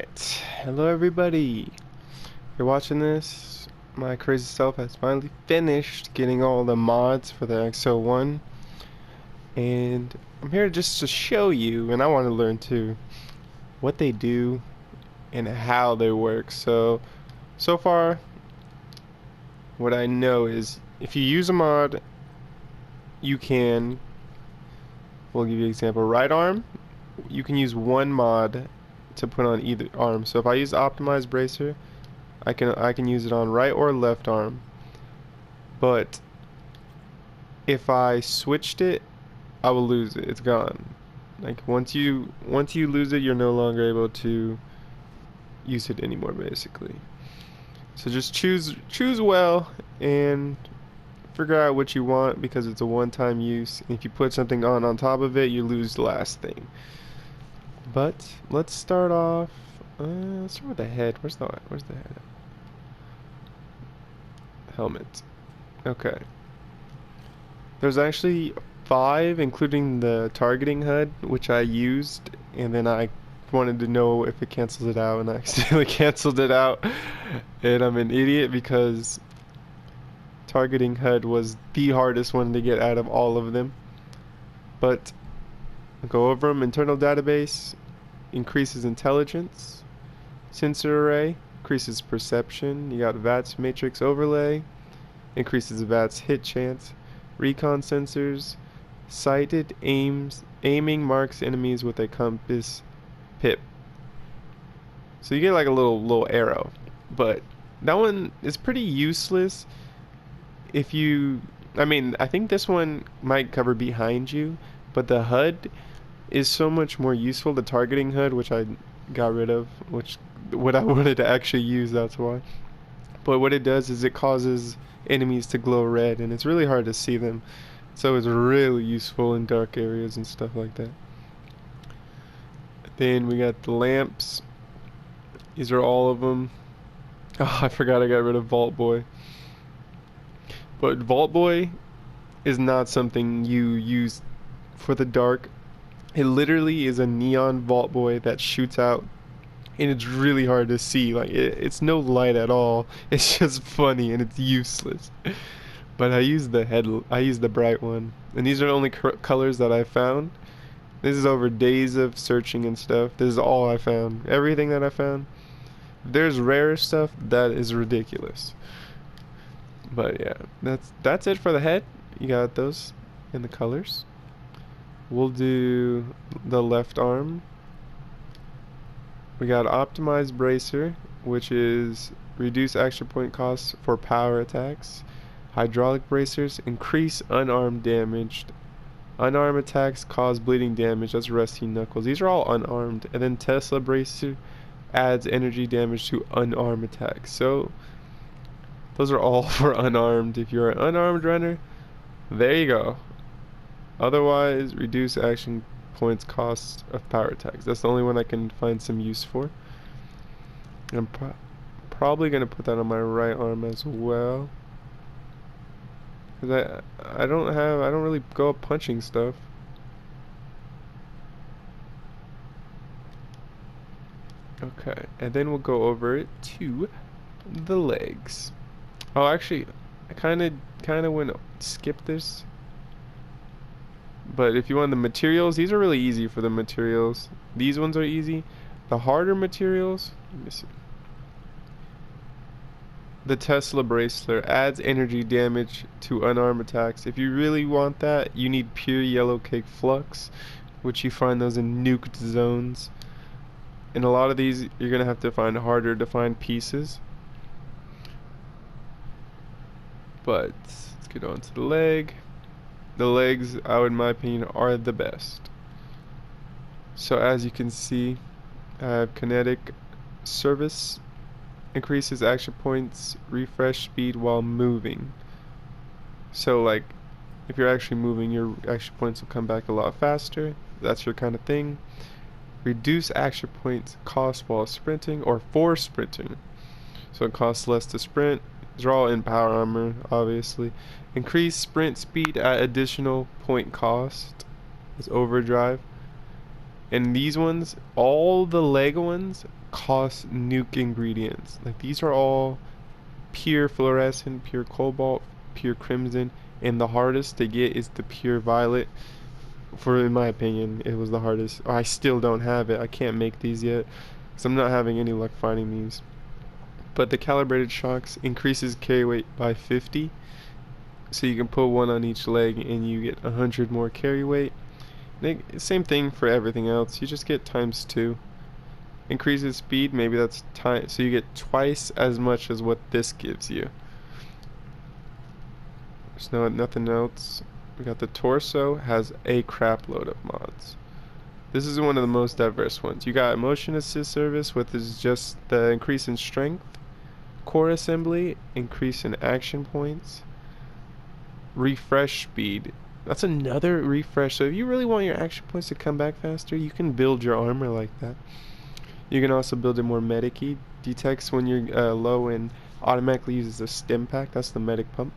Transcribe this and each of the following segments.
Alright, hello everybody. If you're watching this, my crazy self has finally finished getting all the mods for the X-O1, and I'm here just to show you, and I want to learn too, what they do and how they work. So far, what I know is if you use a mod, you can, we'll give you an example, right arm, you can use one mod to put on either arm. So if I use optimized bracer, I can use it on right or left arm. But if I switched it, I will lose it. It's gone. Like once you lose it, you're no longer able to use it anymore, basically. So just choose well and figure out what you want, because it's a one-time use. And if you put something on top of it, you lose the last thing. But let's start off. Let's start with the head. Where's the head? Helmet. Okay. There's actually 5, including the targeting HUD, which I used, and then I wanted to know if it cancels it out, and I accidentally canceled it out. And I'm an idiot because targeting HUD was the hardest one to get out of all of them. But I'll go over them. Internal database increases intelligence. Sensor array increases perception. You got VATS matrix overlay, increases VATS hit chance. Recon sensors, sighted aiming marks enemies with a compass pip. So you get like a little arrow, but that one is pretty useless if you. I mean, I think this one might cover behind you, but the HUD is so much more useful. The targeting HUD, which I got rid of, which what I wanted to actually use. That's why. But what it does is it causes enemies to glow red, and it's really hard to see them. So it's really useful in dark areas and stuff like that. Then we got the lamps. These are all of them. Oh, I forgot I got rid of Vault Boy. But Vault Boy is not something you use for the dark. It literally is a neon Vault Boy that shoots out, and it's really hard to see. Like it's no light at all. It's just funny and it's useless. But I use the bright one, and these are the only colors that I found. This is over days of searching and stuff. This is all I found. Everything that I found. There's rare stuff that is ridiculous. But yeah, that's it for the head. You got those in the colors. We'll do the left arm. We got optimized bracer, which is reduce action point costs for power attacks. Hydraulic bracers increase unarmed damage. Unarmed attacks cause bleeding damage. That's rusty knuckles. These are all unarmed. And then Tesla bracer adds energy damage to unarmed attacks. So those are all for unarmed. If you're an unarmed runner, there you go. Otherwise, reduce action points costs of power attacks. That's the only one I can find some use for. I'm probably gonna put that on my right arm as well, because I don't really go up punching stuff. Okay, and then we'll go over it to the legs. Oh, actually, I kind of went skip this. But if you want the materials, these are really easy for the materials. These ones are easy. The harder materials, let me see. The Tesla bracelet adds energy damage to unarmed attacks. If you really want that, you need pure yellow cake flux, which you find those in nuked zones. And a lot of these, you're going to have to find harder to find pieces. But let's get on to the leg. The legs, in my opinion, are the best. So as you can see, I have kinetic service, increases action points, refresh speed while moving. So like, if you're actually moving, your action points will come back a lot faster. That's your kind of thing. Reduce action points cost while sprinting or for sprinting. So it costs less to sprint. These are all in power armor, obviously. Increase sprint speed at additional point cost is overdrive. And these ones, all the Lego ones, cost nuke ingredients. Like these are all pure fluorescent, pure cobalt, pure crimson, and the hardest to get is the pure violet. For in my opinion, it was the hardest. I still don't have it. I can't make these yet, because I'm not having any luck finding these. But the calibrated shocks increases carry weight by 50, so you can put one on each leg and you get 100 more carry weight. Same thing for everything else. You just get times 2. Increases speed, maybe that's time, so you get twice as much as what this gives you. There's nothing else. We got the torso, has a crap load of mods. This is one of the most diverse ones. You got motion assist service, which is just the increase in strength, core assembly, increase in action points, refresh speed. That's another refresh. So if you really want your action points to come back faster, you can build your armor like that. You can also build it more medic-y. Detects when you're low and automatically uses a stim pack. That's the medic pump.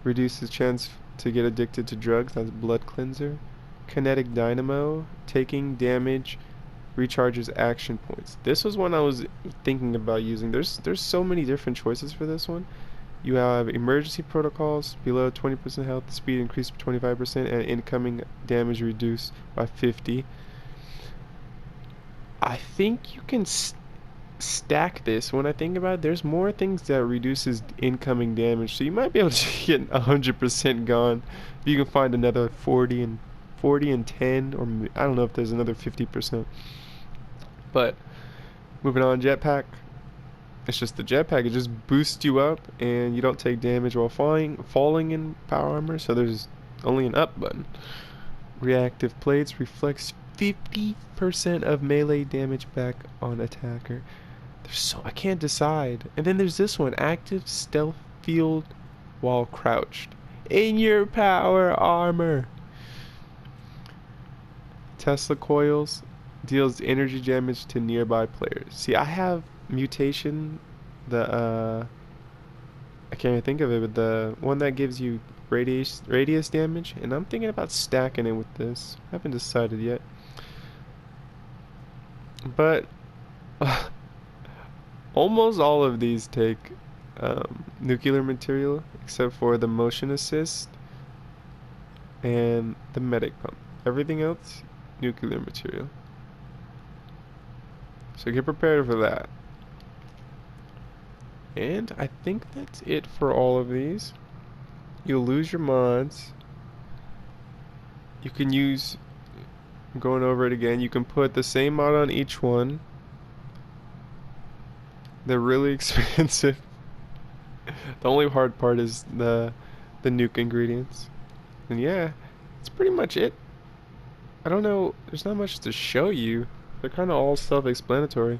Reduces chance to get addicted to drugs. That's blood cleanser. Kinetic dynamo. Taking damage recharges action points. This was one I was thinking about using. There's so many different choices for this one. You have emergency protocols, below 20% health, speed increased by 25%, and incoming damage reduced by 50. I think you can stack this. When I think about it, there's more things that reduces incoming damage, so you might be able to get 100% gone. You can find another 40 and 10, or I don't know if there's another 50%. But moving on, jetpack. It's just the jetpack. It just boosts you up, and you don't take damage while falling in power armor. So there's only an up button. Reactive plates reflects 50% of melee damage back on attacker. I can't decide. And then there's this one, active stealth field while crouched in your power armor. Tesla coils deals energy damage to nearby players. See, I have mutation, I can't even think of it, but the one that gives you radius damage, and I'm thinking about stacking it with this. I haven't decided yet. But almost all of these take nuclear material, except for the motion assist and the medic pump. Everything else, nuclear material. So get prepared for that. And I think that's it for all of these. You'll lose your mods. You can use, going over it again, you can put the same mod on each one. They're really expensive. The only hard part is the nuke ingredients. And yeah, that's pretty much it. I don't know, there's not much to show you. They're kind of all self-explanatory.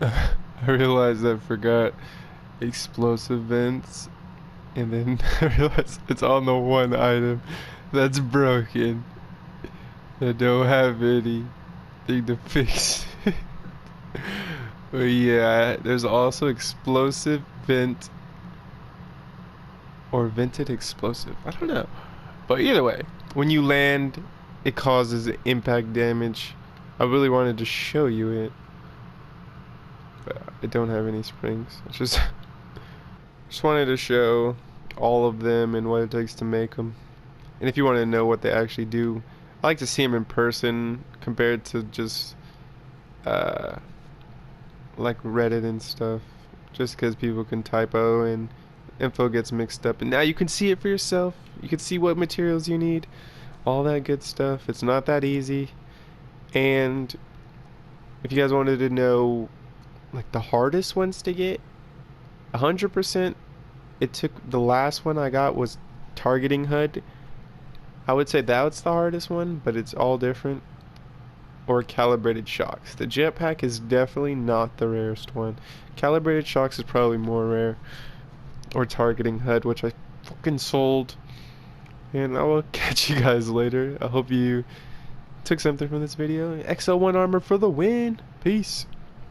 I realized I forgot explosive vents, and then I realized it's on the one item that's broken. I don't have anything to fix it. But yeah, there's also explosive vent, or vented explosive. I don't know. But either way, when you land, it causes impact damage. I really wanted to show you it, but I don't have any springs. It's just wanted to show all of them and what it takes to make them. And if you want to know what they actually do, I like to see them in person compared to just like Reddit and stuff, just because people can typo and info gets mixed up. And now you can see it for yourself. You can see what materials you need, all that good stuff. It's not that easy. And if you guys wanted to know like the hardest ones to get, 100%, it took, the last one I got was targeting HUD. I would say that's the hardest one, but it's all different. Or calibrated shocks. The jetpack is definitely not the rarest one. Calibrated shocks is probably more rare. Or targeting HUD, which I fucking sold. And I will catch you guys later. I hope you took something from this video. X-O1 armor for the win. Peace.